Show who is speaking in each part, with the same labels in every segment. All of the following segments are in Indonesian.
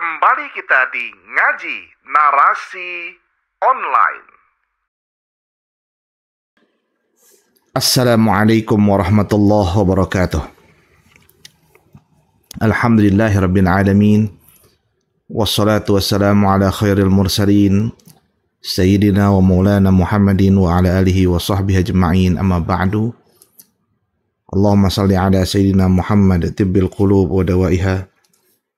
Speaker 1: Kembali kita di Ngaji Narasi Online.
Speaker 2: Assalamualaikum warahmatullahi wabarakatuh. Alhamdulillahirabbil alamin. Wassalatu wassalamu ala khairil mursalin Sayyidina wa maulana Muhammadin wa ala alihi wa sahbihi ajma'in, amma ba'du. Allahumma salli ala Sayyidina Muhammad tibbil qulub wa dawaiha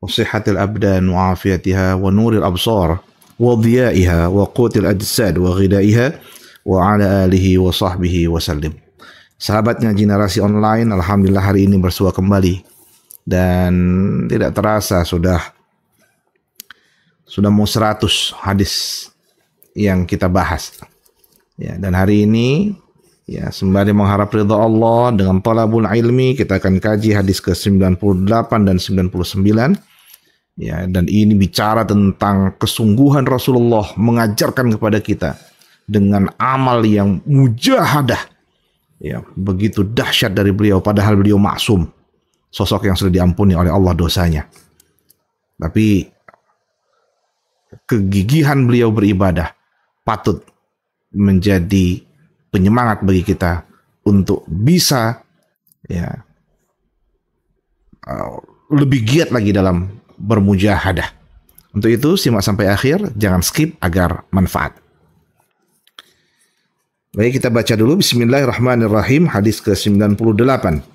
Speaker 2: wa sihhatil abdan wa afiyatiha wa nuril absar wa dhiyaiha wa qutil ajsad wa ghidaiha wa ala alihi wa sahbihi wa sallim. Sahabat Ngaji Narasi Online, alhamdulillah hari ini bersua kembali dan tidak terasa sudah mau 100 hadis yang kita bahas. Ya, dan hari ini ya sembari mengharap ridha Allah dengan talabul ilmi, kita akan kaji hadis ke-98 dan 99. Ya, dan ini bicara tentang kesungguhan Rasulullah mengajarkan kepada kita dengan amal yang mujahadah. Ya, begitu dahsyat dari beliau, padahal beliau maksum, sosok yang sudah diampuni oleh Allah dosanya. Tapi kegigihan beliau beribadah patut menjadi penyemangat bagi kita untuk bisa ya lebih giat lagi dalam bermujahadah. Untuk itu simak sampai akhir, jangan skip agar manfaat. Baik, kita baca dulu. Bismillahirrahmanirrahim. Hadis ke-98.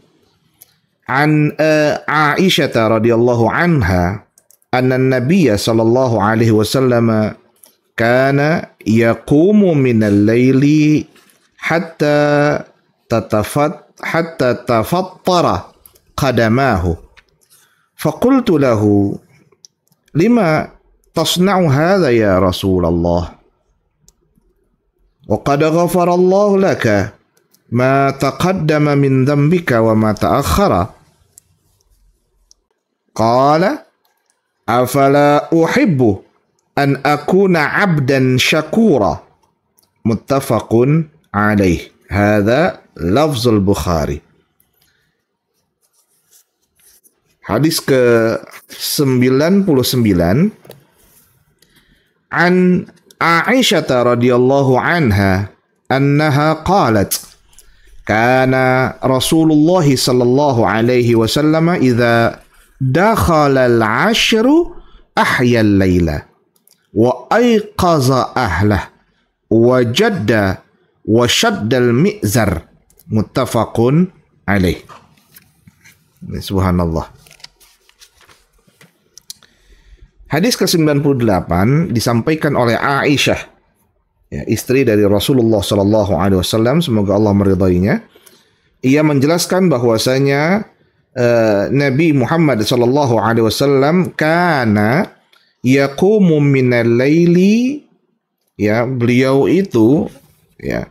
Speaker 2: An Aisyah radhiyallahu anha anna an-nabiy sallallahu alaihi wasallam kana yaqumu min al-laili hatta tafattara qadamahu. Faqultu lahu lima tasna'u hadha ya Rasulullah? وقد غفر الله لك ما تقدم من ذنبك وما تأخر. قال أفلا أحب أن أكون عبدا شكورا. متفق عليه. هذا لفظ البخاري. Hadis ke-99 an Aisyah radhiyallahu anha annaha qalat kana Rasulullah sallallahu alaihi wasallam idza dakhala al-'ashru ahya al-laila wa ayqaza ahlah wa jadda wa shadda al-mi'zar. Muttafaqun alaih. Subhanallah. Hadis ke-98 disampaikan oleh Aisyah, ya, istri dari Rasulullah sallallahu alaihi wasallam, semoga Allah meridainya. Ia menjelaskan bahwasanya Nabi Muhammad sallallahu alaihi wasallam kana yaqumu minal laili, ya, beliau itu ya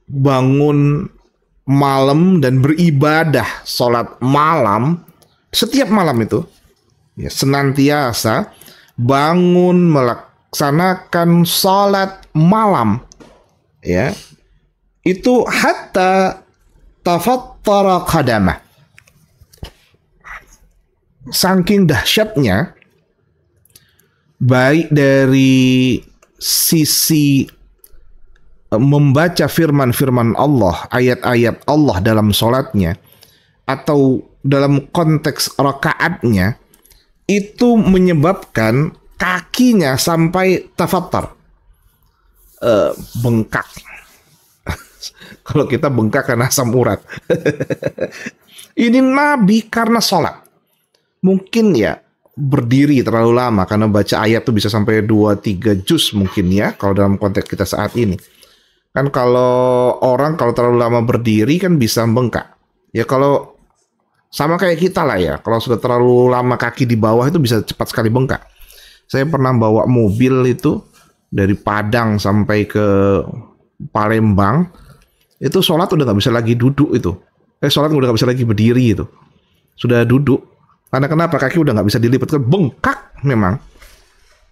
Speaker 2: bangun malam dan beribadah salat malam setiap malam itu. Ya, senantiasa bangun melaksanakan salat malam, ya, itu hatta tafattara qadamah. Saking dahsyatnya, baik dari sisi membaca firman-firman Allah, ayat-ayat Allah dalam salatnya, atau dalam konteks rakaatnya, itu menyebabkan kakinya sampai tafattar, bengkak. Kalau kita bengkak karena asam urat. Ini Nabi karena sholat. Mungkin ya berdiri terlalu lama, karena baca ayat tuh bisa sampai 2-3 juz mungkin ya, kalau dalam konteks kita saat ini. Kan kalau orang kalau terlalu lama berdiri kan bisa bengkak. Ya kalau sama kayak kita lah ya, kalau sudah terlalu lama kaki di bawah itu bisa cepat sekali bengkak. Saya pernah bawa mobil itu dari Padang sampai ke Palembang, itu sholat udah nggak bisa lagi duduk itu. Sholat udah nggak bisa lagi berdiri itu. Sudah duduk. Karena kenapa? Kaki udah nggak bisa dilipat, kan bengkak memang.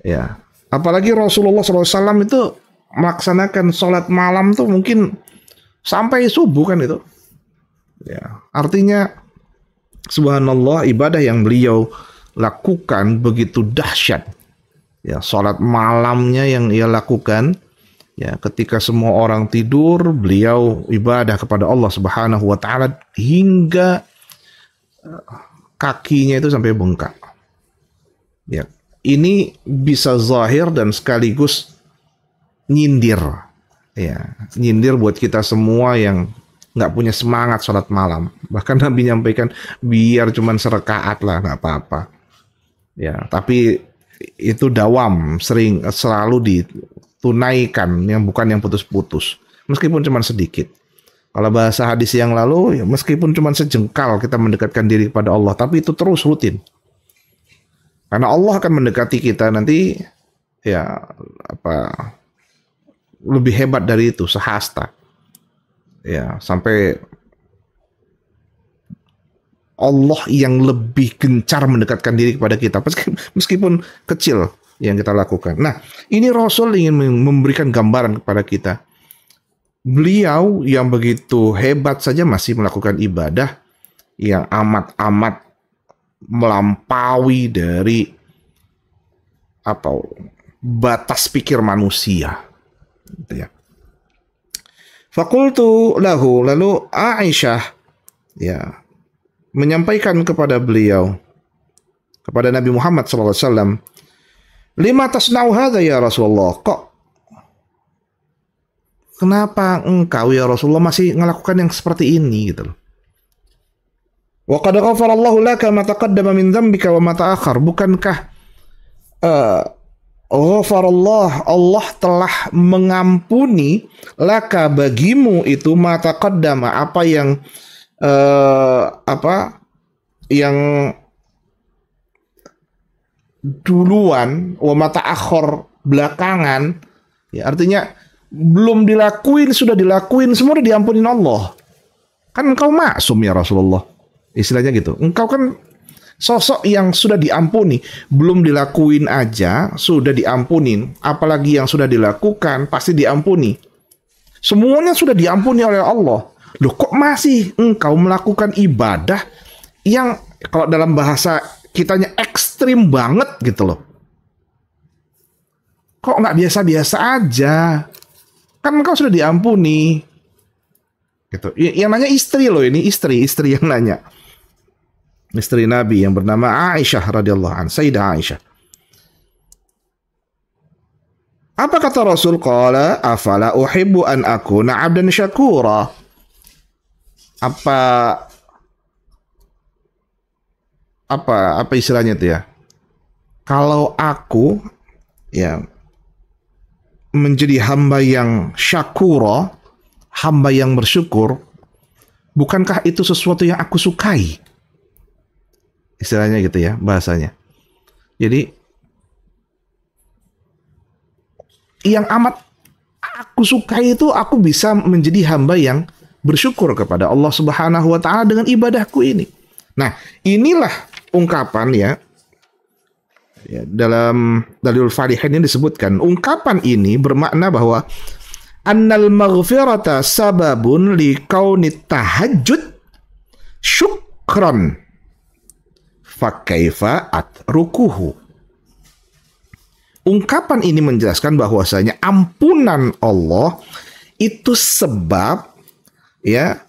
Speaker 2: Ya, apalagi Rasulullah SAW itu melaksanakan sholat malam tuh mungkin sampai subuh kan itu. Ya, artinya subhanallah, ibadah yang beliau lakukan begitu dahsyat. Ya, salat malamnya yang ia lakukan, ya, ketika semua orang tidur, beliau ibadah kepada Allah Subhanahu wa taala hingga kakinya itu sampai bengkak. Ya, ini bisa zahir dan sekaligus nyindir. Ya, nyindir buat kita semua yang nggak punya semangat sholat malam. Bahkan Nabi nyampaikan biar cuman serakaat lah, nggak apa-apa. Ya, tapi itu dawam, selalu ditunaikan, yang bukan yang putus-putus. Meskipun cuman sedikit. Kalau bahasa hadis yang lalu, ya meskipun cuman sejengkal kita mendekatkan diri kepada Allah, tapi itu terus rutin. Karena Allah akan mendekati kita nanti, ya lebih hebat dari itu, sehasta. Ya, sampai Allah yang lebih gencar mendekatkan diri kepada kita, meskipun kecil yang kita lakukan. Nah, ini Rasul ingin memberikan gambaran kepada kita. Beliau yang begitu hebat saja masih melakukan ibadah yang amat-amat melampaui dari batas pikir manusia. Gitu ya. Fakultu lahu, lalu Aisyah ya menyampaikan kepada beliau, kepada Nabi Muhammad SAW, lima tasna'u hadza ya Rasulullah, kenapa engkau ya Rasulullah masih melakukan yang seperti ini gitu loh. Wa qad ghafarallahu laka ma taqaddama min dzambika wa ma ta'akhkhar, bukankah ghafarallah, Allah telah mengampuni laka bagimu itu ma taqaddama, apa yang yang duluan, wa ma ta'akhkhar belakangan, ya artinya belum dilakuin sudah dilakuin, semua udah diampunin Allah. Kan engkau maksum ya Rasulullah, istilahnya gitu. Engkau kan sosok yang sudah diampuni, belum dilakuin aja sudah diampunin, apalagi yang sudah dilakukan pasti diampuni. Semuanya sudah diampuni oleh Allah. Loh, kok masih engkau melakukan ibadah yang kalau dalam bahasa kitanya ekstrim banget gitu loh. Kok nggak biasa-biasa aja? Kan engkau sudah diampuni. Gitu. Yang nanya istri loh, ini istri yang nanya. Istri Nabi yang bernama Aisyah radhiyallahu anha, Sayyidah Aisyah. Apa kata Rasul? Qala afala uhibbu an akuna 'abdan syakura. Apa istilahnya itu ya? Kalau aku ya menjadi hamba yang syakura, hamba yang bersyukur, bukankah itu sesuatu yang aku sukai? Istilahnya gitu ya, bahasanya. Jadi yang amat aku sukai itu aku bisa menjadi hamba yang bersyukur kepada Allah Subhanahu wa taala dengan ibadahku ini. Nah, inilah ungkapan ya, dalam Dalilul Falihin ini disebutkan, ungkapan ini bermakna bahwa annal maghfirata sababun li kaunit tahajjud syukran fakaifa atrukuhu. Ungkapan ini menjelaskan bahwasanya ampunan Allah itu sebab ya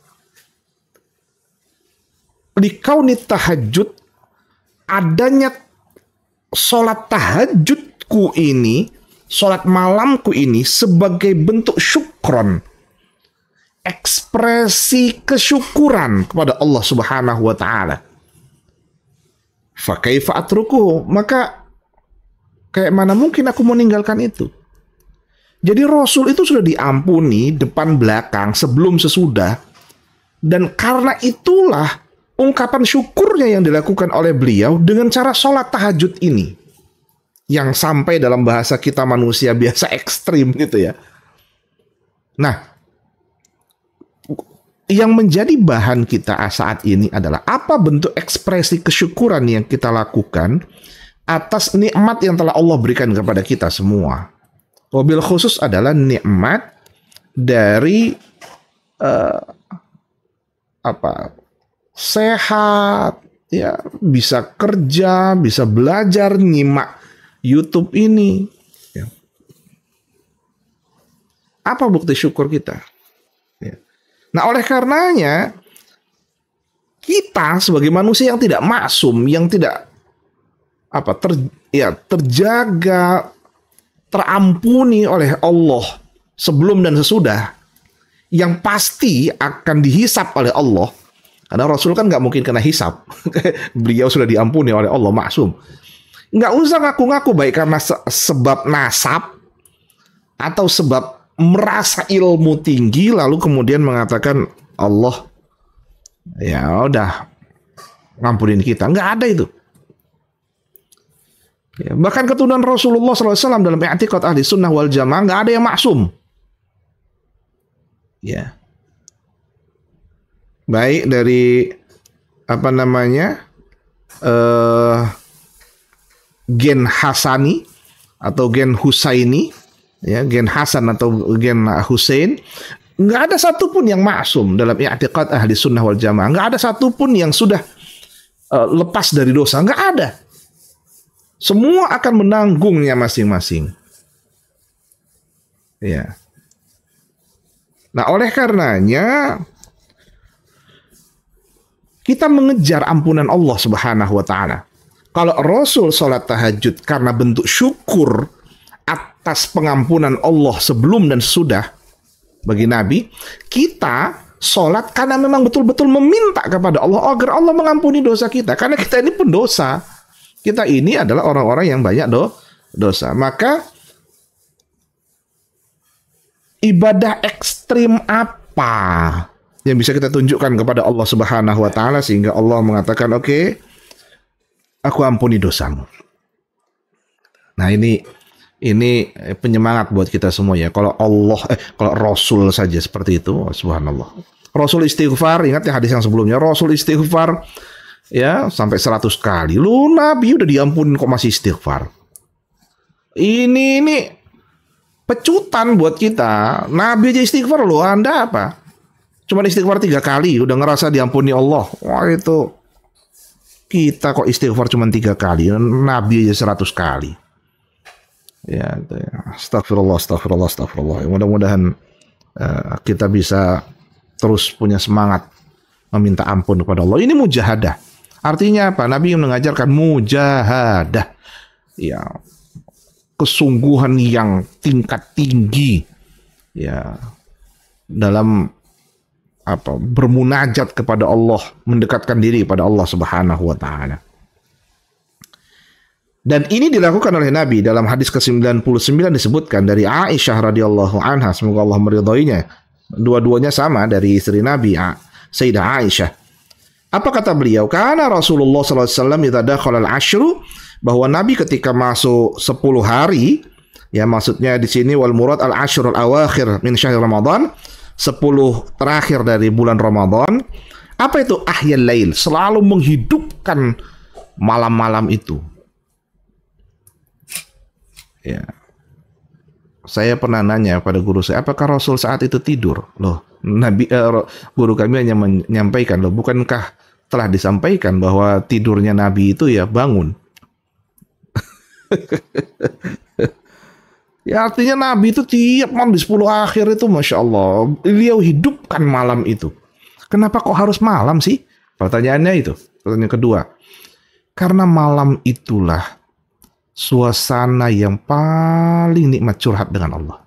Speaker 2: li kaunit tahajjud, adanya sholat tahajudku ini, sholat malamku ini sebagai bentuk syukron, ekspresi kesyukuran kepada Allah Subhanahu wa taala. Fa kaifa atrukuhu, maka kayak mana mungkin aku meninggalkan itu? Jadi Rasul itu sudah diampuni depan belakang, sebelum sesudah, dan karena itulah ungkapan syukurnya yang dilakukan oleh beliau dengan cara sholat tahajud ini, yang sampai dalam bahasa kita manusia biasa ekstrim gitu ya. Nah, yang menjadi bahan kita saat ini adalah apa bentuk ekspresi kesyukuran yang kita lakukan atas nikmat yang telah Allah berikan kepada kita semua. Wabil khusus adalah nikmat dari sehat, ya bisa kerja, bisa belajar, nyimak YouTube ini. Ya. Apa bukti syukur kita? Ya. Nah, oleh karenanya kita sebagai manusia yang tidak maksum, yang tidak terjaga, terampuni oleh Allah sebelum dan sesudah, yang pasti akan dihisap oleh Allah. Karena Rasul kan nggak mungkin kena hisap. Beliau sudah diampuni oleh Allah, maksum. Nggak usah ngaku-ngaku baik karena sebab nasab atau sebab merasa ilmu tinggi lalu kemudian mengatakan Allah ya udah ngampunin kita. Nggak ada itu. Ya, bahkan keturunan Rasulullah SAW dalam i'tiqad ahli sunnah wal jamaah nggak ada yang maksum. Ya, baik dari gen Hasani atau gen Husaini, ya gen Hasan atau gen Husain, nggak ada satupun yang maksum dalam i'tiqad ahli sunnah wal jamaah. Nggak ada satupun yang sudah lepas dari dosa, nggak ada. Semua akan menanggungnya masing-masing. Ya. Nah, oleh karenanya kita mengejar ampunan Allah Subhanahu wa taala. Kalau Rasul sholat tahajud karena bentuk syukur atas pengampunan Allah sebelum dan sesudah bagi Nabi, kita sholat karena memang betul-betul meminta kepada Allah agar Allah mengampuni dosa kita. Karena kita ini pendosa. Kita ini adalah orang-orang yang banyak dosa. Maka ibadah ekstrim apa yang bisa kita tunjukkan kepada Allah Subhanahu wa taala sehingga Allah mengatakan, "Oke, aku ampuni dosamu." Nah, ini penyemangat buat kita semua ya. Kalau Rasul saja seperti itu, subhanallah. Rasul istighfar, ingat ya hadis yang sebelumnya, Rasul istighfar ya sampai 100 kali. Lu Nabi udah diampunin kok masih istighfar. Ini pecutan buat kita. Nabi aja istighfar, loh Anda apa? Cuma istighfar 3 kali udah ngerasa diampuni Allah. Wah, itu kita kok istighfar cuma 3 kali, Nabi aja 100 kali. Ya, astagfirullah. Mudah-mudahan kita bisa terus punya semangat meminta ampun kepada Allah. Ini mujahadah. Artinya apa? Nabi yang mengajarkan mujahadah. Ya, kesungguhan yang tingkat tinggi. Ya, dalam bermunajat kepada Allah, mendekatkan diri kepada Allah Subhanahu wa taala. Dan ini dilakukan oleh Nabi. Dalam hadis ke-99 disebutkan dari Aisyah radhiyallahu anha, semoga Allah meridhoinya. Dua-duanya sama dari istri Nabi, Sayyidah Aisyah. Apa kata beliau? Karena Rasulullah SAW idza dakhala al-ashru, bahwa Nabi ketika masuk 10 hari, ya maksudnya di sini wal murad al-ashr al-awakhir min syahr Ramadan, 10 terakhir dari bulan Ramadan. Apa itu ahyal lail? Selalu menghidupkan malam-malam itu. Ya. Saya pernah nanya pada guru saya, apakah Rasul saat itu tidur? Loh, guru kami hanya menyampaikan, loh, bukankah telah disampaikan bahwa tidurnya Nabi itu ya bangun? Ya, artinya Nabi itu tiap malam di 10 akhir itu, Masya Allah, beliau hidupkan malam itu. Kenapa kok harus malam sih? Pertanyaannya itu. Pertanyaan kedua, karena malam itulah suasana yang paling nikmat curhat dengan Allah.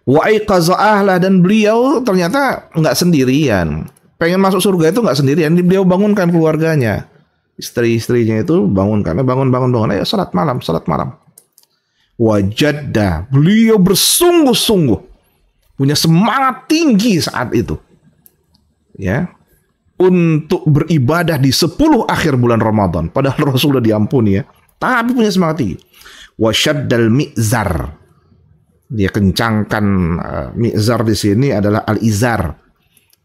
Speaker 2: Wa aiqaza ahla, dan beliau ternyata nggak sendirian. Pengen masuk surga itu nggak sendirian. Beliau bangunkan keluarganya, istri-istrinya itu bangunkan, bangun. Ayo salat malam. Wajadda, beliau bersungguh-sungguh, punya semangat tinggi saat itu, ya, untuk beribadah di 10 akhir bulan Ramadan. Padahal Rasul sudah diampuni ya, tapi punya semangat tinggi. Wasyaddal mi'zar, dia kencangkan mi'zar di sini adalah al-izar,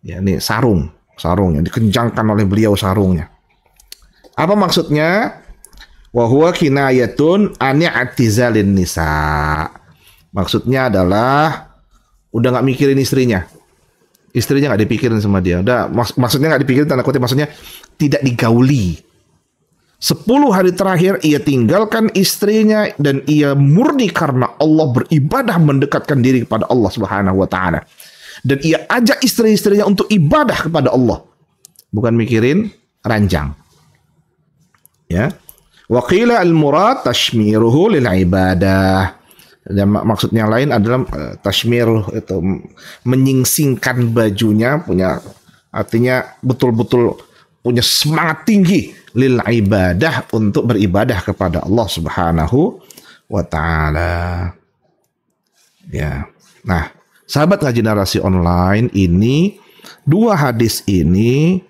Speaker 2: ya, ini sarungnya dikencangkan oleh beliau sarungnya. Apa maksudnya? Wa huwa kinayatun an i'tizalin nisa. Maksudnya adalah udah nggak mikirin istrinya nggak dipikirin sama dia. Udah, maksudnya nggak dipikirin tanda kutip, maksudnya tidak digauli. 10 hari terakhir ia tinggalkan istrinya dan ia murni karena Allah, beribadah mendekatkan diri kepada Allah Subhanahu wa taala. Dan ia ajak istri-istrinya untuk ibadah kepada Allah, bukan mikirin ranjang. Ya. Wa qila al-murad tashmiruhu lil ibadah. Dan maksud yang lain adalah tashmir itu menyingsingkan bajunya, punya artinya betul-betul punya semangat tinggi lil ibadah, untuk beribadah kepada Allah Subhanahu wa taala. Ya. Nah, sahabat ngaji narasi online, ini 2 hadis ini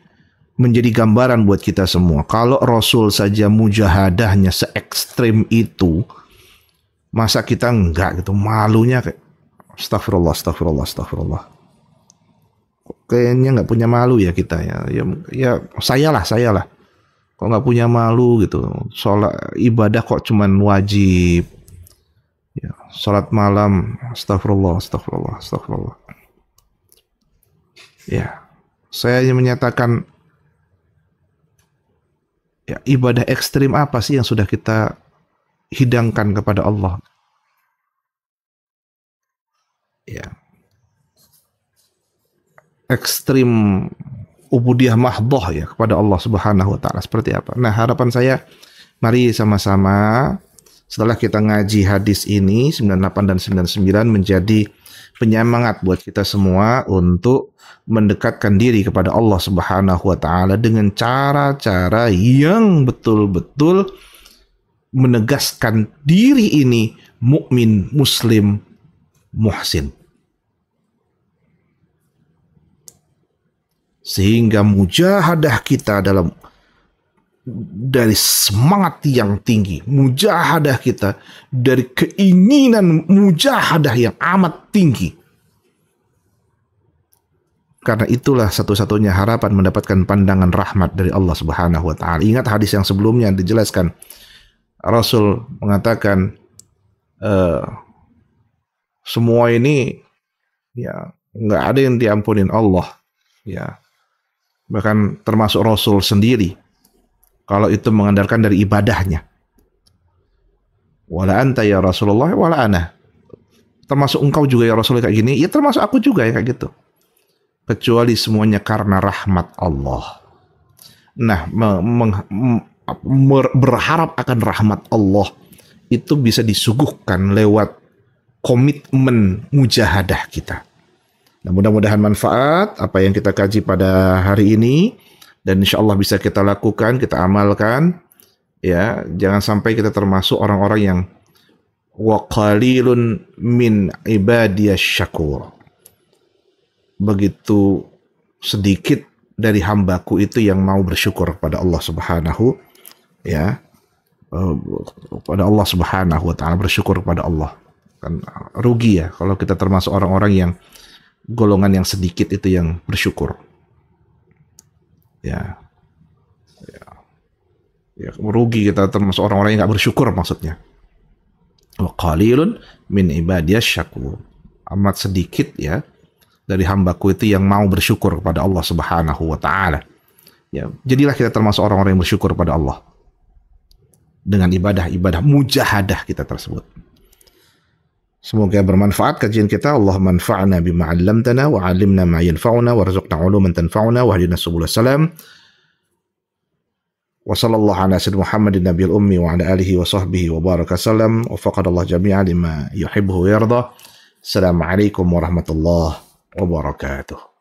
Speaker 2: menjadi gambaran buat kita semua. Kalau Rasul saja mujahadahnya se-ekstrim itu, masa kita enggak gitu, malunya kayak astagfirullah. Kayaknya nggak punya malu ya kita ya saya lah kok nggak punya malu gitu. Sholat ibadah kok cuman wajib ya, sholat malam astagfirullah. Ya, saya menyatakan ya, ibadah ekstrim apa sih yang sudah kita hidangkan kepada Allah? Ya, ekstrim ubudiyah mahdoh ya kepada Allah Subhanahu wa taala seperti apa. Nah, harapan saya, mari sama-sama setelah kita ngaji hadis ini 98 dan 99 menjadi penyemangat buat kita semua untuk mendekatkan diri kepada Allah Subhanahu wa taala dengan cara-cara yang betul-betul menegaskan diri ini mukmin, muslim, muhsin. Sehingga mujahadah kita dari semangat yang tinggi, mujahadah kita dari keinginan mujahadah yang amat tinggi. Karena itulah satu-satunya harapan mendapatkan pandangan rahmat dari Allah Subhanahu wa taala. Ingat hadis yang sebelumnya dijelaskan, Rasul mengatakan semua ini ya nggak ada yang diampunin Allah, ya. Bahkan termasuk Rasul sendiri, kalau itu mengandalkan dari ibadahnya. Wala anta ya Rasulullah, wala ana. Termasuk engkau juga ya Rasul kayak gini, ya termasuk aku juga ya kayak gitu. Kecuali semuanya karena rahmat Allah. Nah, berharap akan rahmat Allah itu bisa disuguhkan lewat komitmen mujahadah kita. Nah, mudah-mudahan manfaat apa yang kita kaji pada hari ini, dan insya Allah bisa kita lakukan, kita amalkan. Ya, jangan sampai kita termasuk orang-orang yang wa qalilun min ibadiyas syakur. Begitu sedikit dari hambaku itu yang mau bersyukur kepada Allah Subhanahu ya, kepada Allah Subhanahu wa taala, bersyukur kepada Allah. Kan rugi ya kalau kita termasuk orang-orang yang golongan yang sedikit itu yang bersyukur. Ya, rugi kita termasuk orang-orang yang nggak bersyukur maksudnya. Wa qalilun min ibadiyas syakur. Amat sedikit ya dari hambaku itu yang mau bersyukur kepada Allah Subhanahu wa taala. Ya, jadilah kita termasuk orang-orang yang bersyukur kepada Allah dengan ibadah mujahadah kita tersebut. Semoga bermanfaat kajian kita. Allahumma anfa'na bima 'allamtana wa 'allimna ma yanfa'una warzuqna 'uluman tanfa'una wahdina subulal salam. Wa sallallahu ala sayyidina Muhammadin nabiyil ummi wa ala alihi wa sahbihi wa baraka sallam. Wa faqadallahu jami'an lima yuhibbu wa yarda. Assalamualaikum warahmatullahi wabarakatuh.